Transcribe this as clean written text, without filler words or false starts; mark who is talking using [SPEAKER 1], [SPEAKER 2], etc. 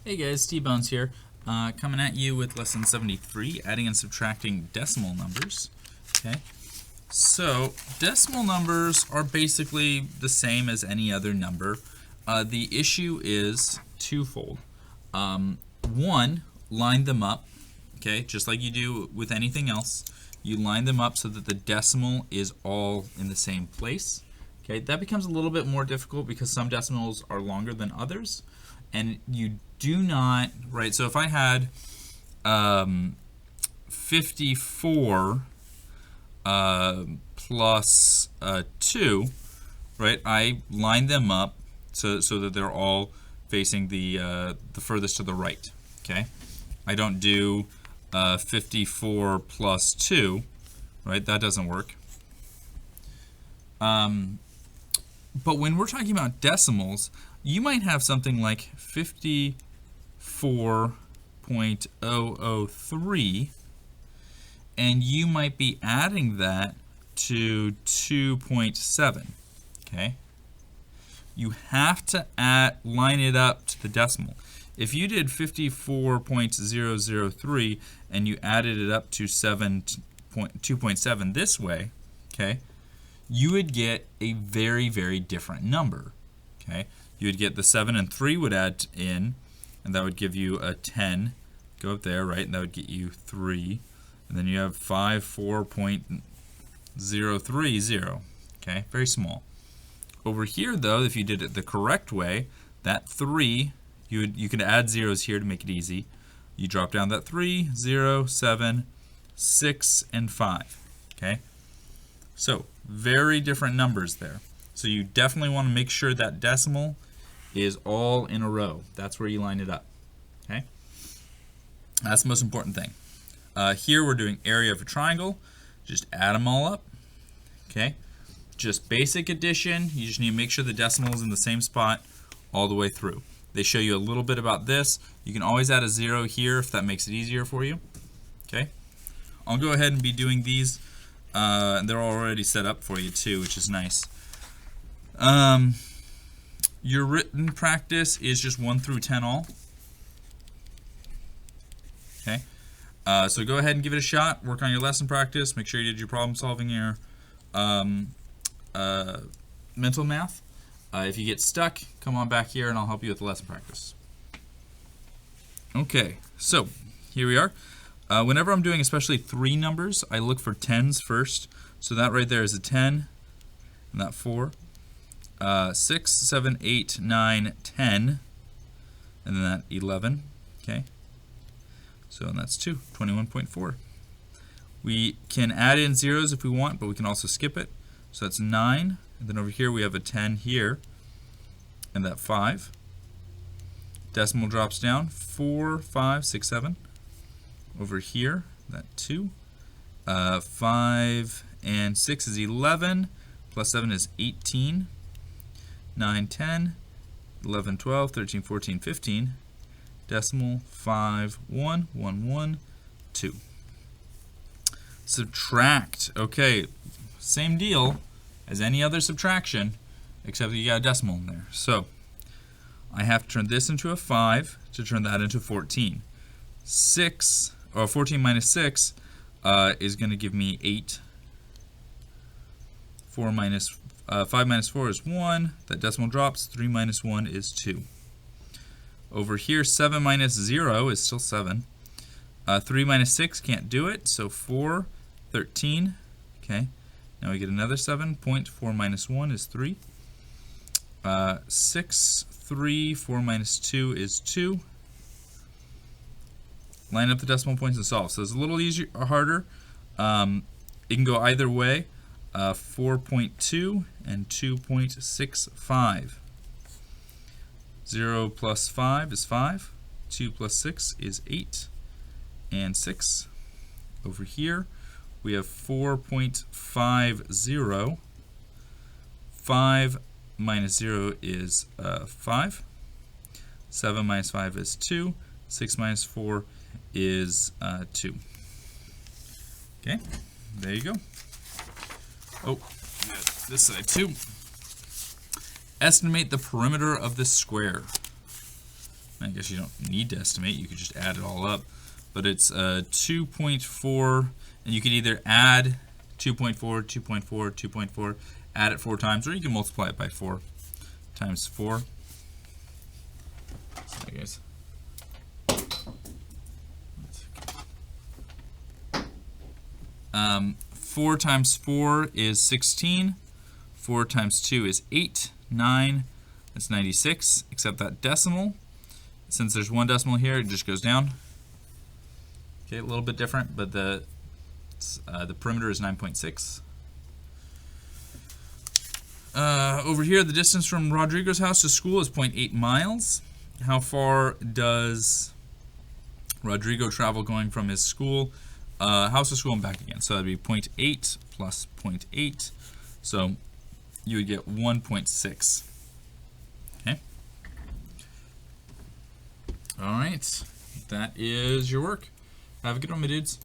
[SPEAKER 1] Hey guys, T-Bones here, coming at you with lesson 73, adding and subtracting decimal numbers. Okay, so decimal numbers are basically the same as any other number. The issue is twofold. One, line them up, okay, just like you do with anything else. You line them up so that the decimal is all in the same place. Okay, that becomes a little bit more difficult because some decimals are longer than others. And you do not, right, so if I had 54 plus 2, right, I line them up so that they're all facing the furthest to the right, okay? I don't do 54 plus 2, right, that doesn't work. But when we're talking about decimals, you might have something like 54.003, and you might be adding that to 2.7. Okay? You have to line it up to the decimal. If you did 54.003 and you added it up to 2.7 this way, okay, you would get a very, very different number. Okay? You would get the 7 and 3 would add in, and that would give you a 10. Go up there, right? And that would get you 3. And then you have 54.030. Okay? Very small. Over here, though, if you did it the correct way, that 3, you could add zeros here to make it easy. You drop down that 3, 0, 7, 6, and 5. Okay? So, very different numbers there. So you definitely want to make sure that decimal is all in a row. That's where you line it up. Okay? That's the most important thing. Here we're doing area of a triangle. Just add them all up. Okay? Just basic addition. You just need to make sure the decimal is in the same spot all the way through. They show you a little bit about this. You can always add a 0 here if that makes it easier for you. Okay? I'll go ahead and be doing these. They're already set up for you too, which is nice. Your written practice is just 1 through 10 all. Okay. So go ahead and give it a shot. Work on your lesson practice. Make sure you did your problem solving, your mental math. If you get stuck, come on back here and I'll help you with the lesson practice. Okay, so here we are. Whenever I'm doing especially 3 numbers, I look for 10s first. So that right there is a 10, and that 4. 6, 7, 8, 9, 10, and then that 11. Okay, so and that's 2, 21.4. We can add in zeros if we want, but we can also skip it. So that's 9, and then over here we have a 10 here, and that 5. Decimal drops down, 4, 5, 6, 7. Over here, that 2. 5 and 6 is 11, plus 7 is 18. 9, 10, 11, 12, 13, 14, 15. Decimal 5, 1, 1, 1, 2. Subtract. Okay, same deal as any other subtraction, except that you got a decimal in there. So I have to turn this into a 5 to turn that into 14. 14 minus 6 is going to give me 8. 5 minus 4 is 1. That decimal drops. 3 minus 1 is 2. Over here, 7 minus 0 is still 7. 3 minus 6 can't do it, so 4, 13. Okay, now we get another 7. 4 minus 1 is 3. 6, 3, 4 minus 2 is 2. Line up the decimal points and solve. So it's a little easier or harder. It can go either way. 4.2 and 2.65. 0 plus 5 is 5. 2 plus 6 is 8. And 6. Over here, we have 4.50. 5 minus 0 is 5. 7 minus 5 is 2. 6 minus 4 is 2. Okay, there you go. Oh, this side too. Estimate the perimeter of the square. I guess you don't need to estimate, you could just add it all up. But it's 2.4, and you can either add 2.4, 2.4, 2.4, add it 4 times, or you can multiply it by 4 times 4. Sorry guys. 4 times 4 is 16. 4 times 2 is 8. 9. That's 96. Except that decimal, since there's one decimal here, it just goes down. Okay, a little bit different, but the perimeter is 9.6. Over here, the distance from Rodrigo's house to school is 0.8 miles. How far does Rodrigo travel going from his school, house to school and back again? So that'd be 0.8 plus 0.8. So you would get 1.6. Okay. All right. That is your work. Have a good one, my dudes.